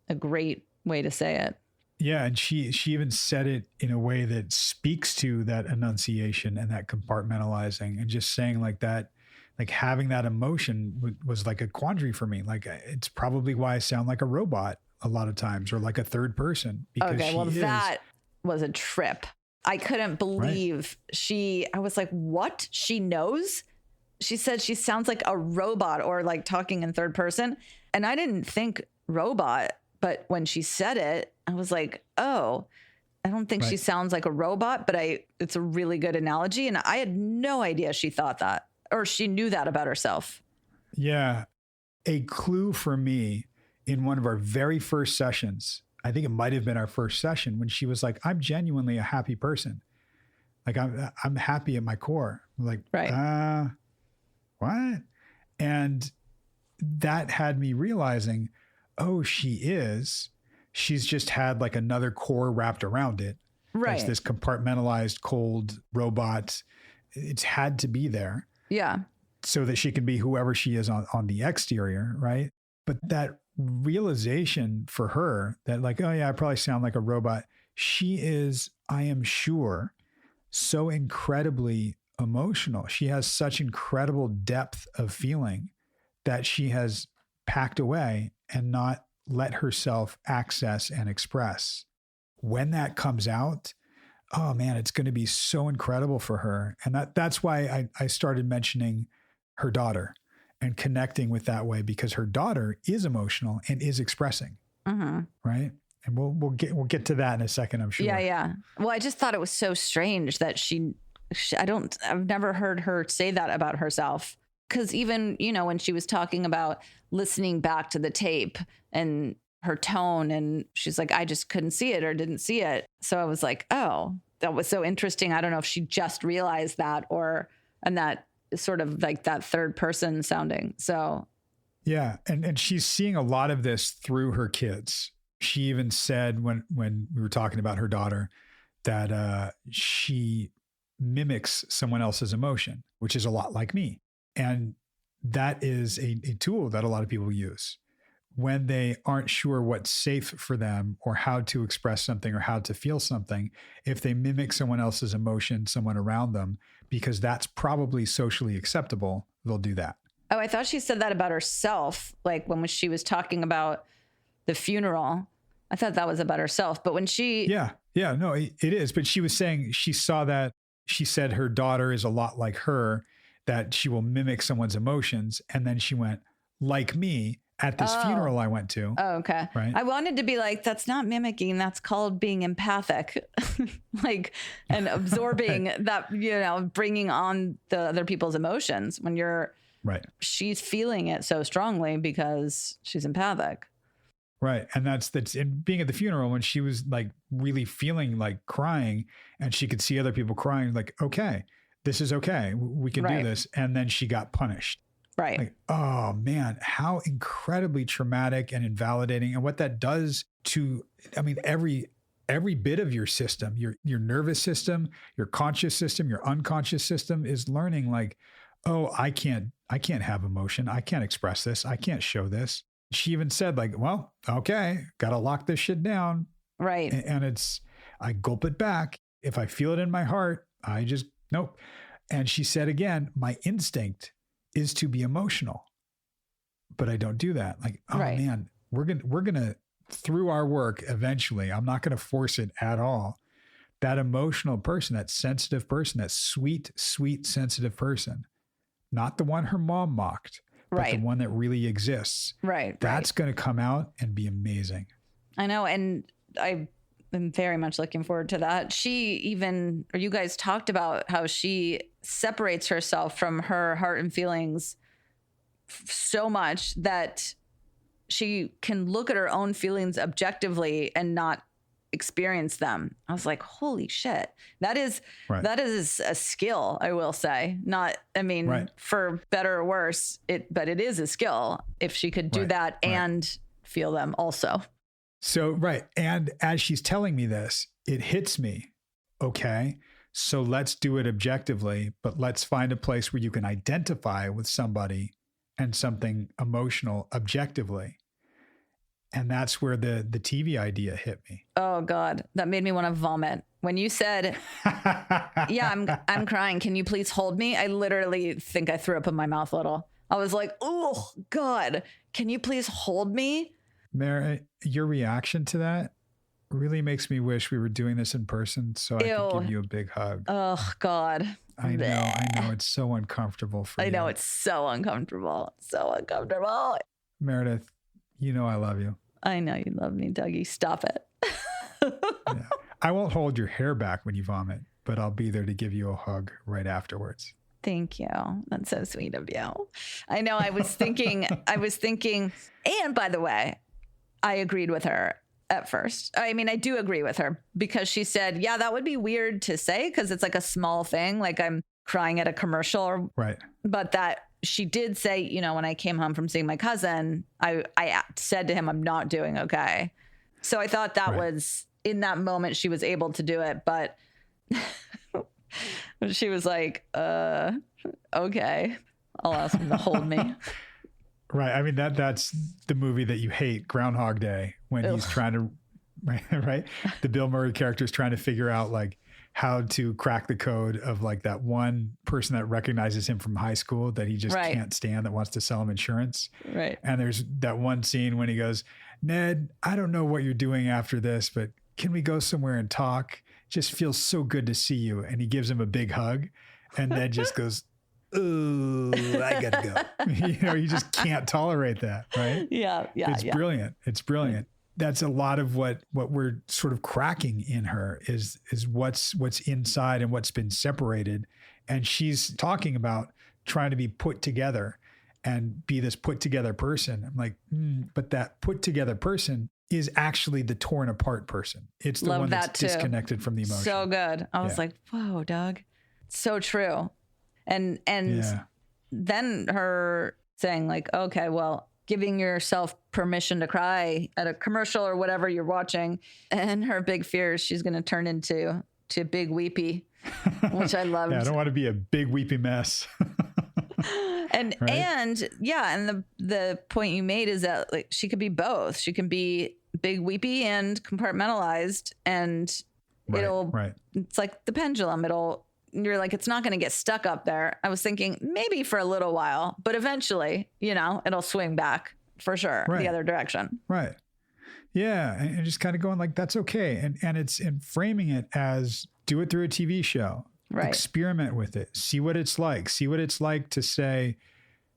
a great way to say it. Yeah. And she even said it in a way that speaks to that enunciation and that compartmentalizing, and just saying like that, like having that emotion was like a quandary for me. Like it's probably why I sound like a robot a lot of times, or like a third person. Because that was a trip. I couldn't believe I was like, what? She knows? She said she sounds like a robot or like talking in third person. And I didn't think robot, but when she said it, I was like, oh, I don't think she sounds like a robot, but it's a really good analogy. And I had no idea she thought that, or she knew that about herself. Yeah. A clue for me in one of our very first sessions, I think it might have been our first session, when she was like, I'm genuinely a happy person. Like I'm happy at my core. I'm like, what? And that had me realizing, oh, she's just had like another core wrapped around it. Right. It's this compartmentalized, cold robot. It's had to be there. Yeah. So that she can be whoever she is on the exterior. Right. But that realization for her that like, oh yeah, I probably sound like a robot. She is, I am sure, so incredibly emotional. She has such incredible depth of feeling that she has packed away and not let herself access and express. When that comes out, oh man, it's going to be so incredible for her. And that's why I started mentioning her daughter and connecting with that way, because her daughter is emotional and is expressing. Mm-hmm. Right. And we'll get to that in a second, I'm sure. Yeah. Well, I just thought it was so strange that I've never heard her say that about herself. Because even, when she was talking about listening back to the tape and her tone, and she's like, I just couldn't see it or didn't see it. So I was like, oh, that was so interesting. I don't know if she just realized that and that sort of like that third person sounding. So. Yeah. And she's seeing a lot of this through her kids. She even said when we were talking about her daughter that she mimics someone else's emotion, which is a lot like me. And that is a tool that a lot of people use when they aren't sure what's safe for them or how to express something or how to feel something. If they mimic someone else's emotion, someone around them, because that's probably socially acceptable, they'll do that. Oh, I thought she said that about herself. Like when she was talking about the funeral, I thought that was about herself. But when she... Yeah, no, it is. But she was saying she saw that. She said her daughter is a lot like her, that she will mimic someone's emotions. And then she went, like me, at this funeral I went to. Oh, okay. Right? I wanted to be like, that's not mimicking. That's called being empathic. Like, and absorbing that, bringing on the other people's emotions when you're... Right. She's feeling it so strongly because she's empathic. Right. And that's in being at the funeral when she was like really feeling like crying and she could see other people crying, like, okay, this is okay. We can do this. And then she got punished. Right. Like, oh man, how incredibly traumatic and invalidating. And what that does to, every bit of your system, your nervous system, your conscious system, your unconscious system is learning like, oh, I can't have emotion. I can't express this. I can't show this. She even said like, well, okay, got to lock this shit down. Right. And I gulp it back. If I feel it in my heart, I just, nope. And she said again, my instinct is to be emotional, but I don't do that. Like, oh man, we're going to, through our work, eventually, I'm not going to force it at all. That emotional person, that sensitive person, that sweet, sweet, sensitive person, not the one her mom mocked, but the one that really exists. Right. That's going to come out and be amazing. I know. And I've been very much looking forward to that. You guys talked about how she separates herself from her heart and feelings so much that she can look at her own feelings objectively and not experience them. I was like, holy shit. That is a skill, I will say. For better or worse, but it is a skill if she could do that and feel them also. So, and as she's telling me this, it hits me. Okay, so let's do it objectively, but let's find a place where you can identify with somebody and something emotional objectively. And that's where the TV idea hit me. Oh God, that made me want to vomit. When you said, yeah, I'm crying. Can you please hold me? I literally think I threw up in my mouth a little. I was like, oh God, can you please hold me? Mary, your reaction to that really makes me wish we were doing this in person so I could give you a big hug. Oh, God. I know. It's so uncomfortable for you. I know. It's so uncomfortable. So uncomfortable. Meredith, you know I love you. I know you love me, Dougie. Stop it. Yeah. I won't hold your hair back when you vomit, but I'll be there to give you a hug right afterwards. Thank you. That's so sweet of you. I know. I was thinking, and by the way, I agreed with her at first. I mean, I do agree with her because she said, yeah, that would be weird to say because it's like a small thing. Like I'm crying at a commercial. Right. But that she did say, you know, when I came home from seeing my cousin, I said to him, I'm not doing okay. So I thought that was in that moment she was able to do it. But she was like, okay, I'll ask him to hold me. Right. I mean, that's the movie that you hate, Groundhog Day, when he's trying to, right? The Bill Murray character is trying to figure out like how to crack the code of like that one person that recognizes him from high school that he just can't stand, that wants to sell him insurance. Right. And there's that one scene when he goes, Ned, I don't know what you're doing after this, but can we go somewhere and talk? It just feels so good to see you. And he gives him a big hug and Ned just goes, ooh, I gotta go. You know, you just can't tolerate that, right? Yeah. It's brilliant. It's brilliant. That's a lot of what we're sort of cracking in her is what's inside and what's been separated. And she's talking about trying to be put together and be this put together person. I'm like, but that put together person is actually the torn apart person. It's the one that's disconnected from the emotion. So good. I was like, whoa, Doug. So true. And then her saying like, okay, well, giving yourself permission to cry at a commercial or whatever you're watching. And her big fear is she's going to turn into big weepy, which I loved. I don't want to be a big weepy mess. And the point you made is that like she could be both. She can be big weepy and compartmentalized, and it's like the pendulum. You're like, it's not going to get stuck up there. I was thinking maybe for a little while, but eventually, you know, it'll swing back for sure the other direction. Right. Yeah. And just kind of going like, that's okay. And it's in framing it as do it through a TV show. Right. Experiment with it. See what it's like. See what it's like to say,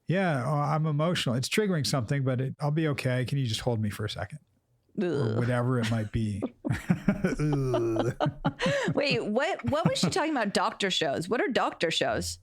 yeah, I'm emotional. It's triggering something, but I'll be okay. Can you just hold me for a second? Or whatever it might be. Wait, what was she talking about? Doctor shows. What are doctor shows?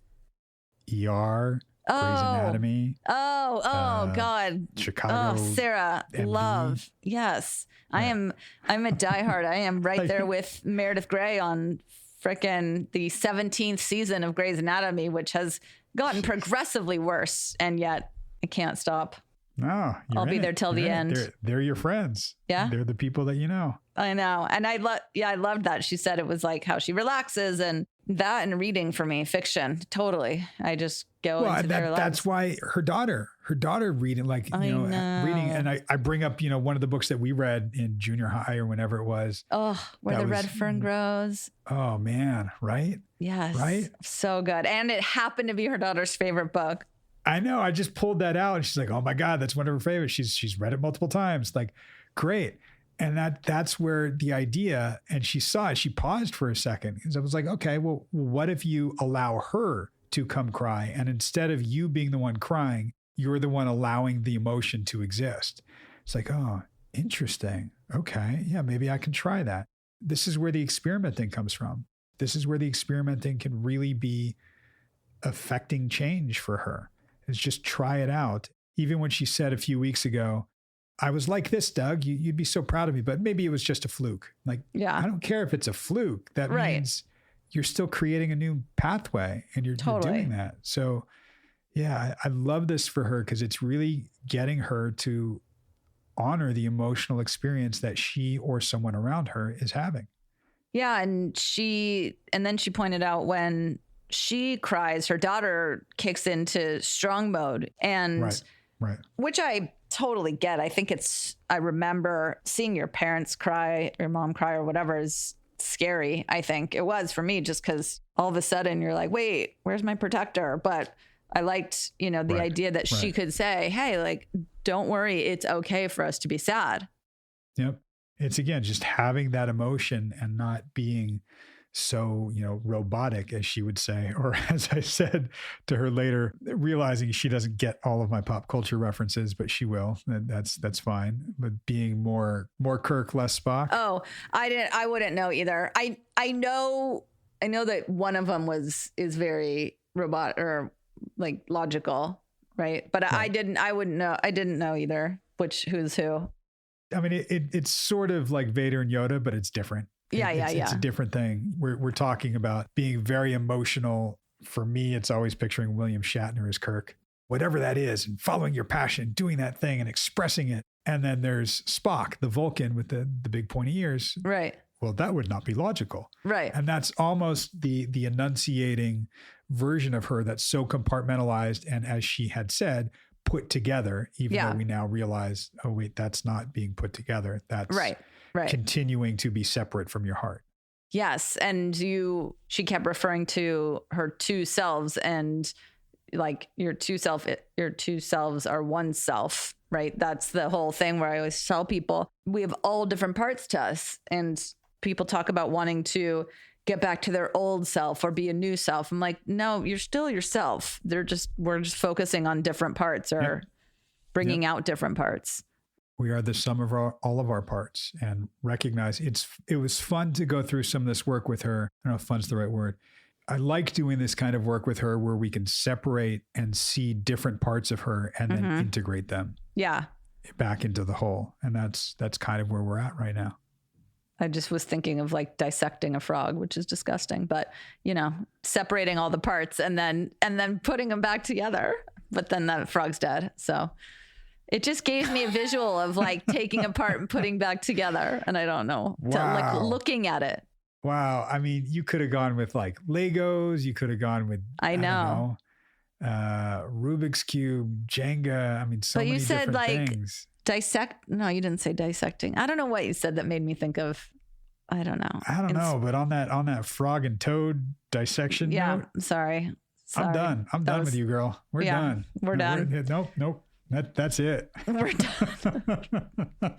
ER, Grey's Anatomy. God. Chicago. Oh, Sarah, MD. love. Yes. Yeah. I'm a diehard. I am right there with Meredith Grey on frickin' the 17th season of Grey's Anatomy, which has gotten progressively worse, and yet I can't stop. No, I'll be there till the end. They're your friends. Yeah. They're the people that you know. I know. And I loved that. She said it was like how she relaxes, and that and reading for me, fiction. Totally. I just go into their lives. That's why her daughter reading, like, reading. And I bring up, one of the books that we read in junior high or whenever it was. Oh, Where the Red Fern Grows. Oh man. Right. Yes. Right. So good. And it happened to be her daughter's favorite book. I know. I just pulled that out and she's like, oh my God, that's one of her favorites. She's read it multiple times. Like, great. And that's where the idea, and she saw it, she paused for a second. Because I was like, okay, well, what if you allow her to come cry? And instead of you being the one crying, you're the one allowing the emotion to exist. It's like, oh, interesting. Okay. Yeah, maybe I can try that. This is where the experimenting comes from. This is where the experimenting can really be affecting change for her. Is just try it out. Even when she said a few weeks ago, I was like this, Doug, you'd be so proud of me, but maybe it was just a fluke. Like, I don't care if it's a fluke. That means you're still creating a new pathway and you're doing that. So yeah, I love this for her because it's really getting her to honor the emotional experience that she or someone around her is having. Yeah. And then she pointed out when she cries, her daughter kicks into strong mode, and right. Which I totally get. I think I remember seeing your parents cry, your mom cry or whatever is scary. I think it was for me just because all of a sudden you're like, wait, where's my protector? But I liked, the idea that she could say, hey, like, don't worry. It's okay for us to be sad. Yep. It's again, just having that emotion and not being so, robotic, as she would say, or as I said to her later, realizing she doesn't get all of my pop culture references, but she will. That's fine. But being more Kirk, less Spock. Oh, I wouldn't know either. I know that one of them is very robot or like logical, right? But right. I wouldn't know. I didn't know either who's who. I mean, it's sort of like Vader and Yoda, but it's different. It's a different thing. We're talking about being very emotional. For me, it's always picturing William Shatner as Kirk, whatever that is, and following your passion, doing that thing and expressing it. And then there's Spock, the Vulcan with the big pointy ears. Right. Well, that would not be logical. Right. And that's almost the enunciating version of her that's so compartmentalized. And as she had said, put together, even though we now realize, oh, wait, that's not being put together. That's right. Continuing to be separate from your heart. Yes. And she kept referring to her two selves, and like your two selves are one self, right? That's the whole thing where I always tell people we have all different parts to us, and people talk about wanting to get back to their old self or be a new self. I'm like, no, you're still yourself. We're just focusing on different parts or bringing out different parts. We are the sum of all of our parts, and recognize it was fun to go through some of this work with her. I don't know if fun's the right word. I like doing this kind of work with her where we can separate and see different parts of her and then integrate them back into the whole. And that's kind of where we're at right now. I just was thinking of like dissecting a frog, which is disgusting, but separating all the parts and then putting them back together, but then that frog's dead. So it just gave me a visual of like taking apart and putting back together. And I don't know, like looking at it. Wow. I mean, you could have gone with like Legos. You could have gone with, I don't know, Rubik's Cube, Jenga. I mean, so many different things. No, you didn't say dissecting. I don't know what you said that made me think of, I don't know. But on that frog and toad dissection note, sorry. I'm done. I'm done with you, girl. We're done. We're done. Nope. That's it. We're done. I'm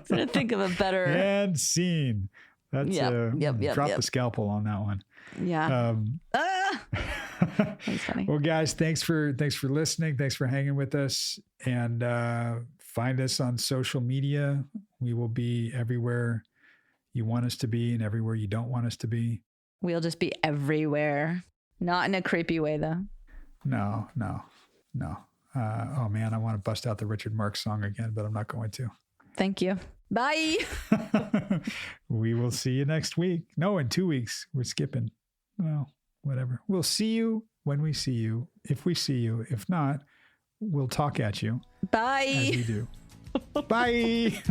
trying to think of a better. And scene. That's drop the scalpel on that one. Yeah. That's funny. Well, guys, thanks for listening. Thanks for hanging with us, and find us on social media. We will be everywhere you want us to be and everywhere you don't want us to be. We'll just be everywhere. Not in a creepy way, though. No. Oh man, I want to bust out the Richard Marx song again, but I'm not going to. Thank you. Bye. We will see you next week. No, in 2 weeks. We're skipping. Well, whatever. We'll see you when we see you. If we see you. If not, we'll talk at you. Bye. As we do. Bye.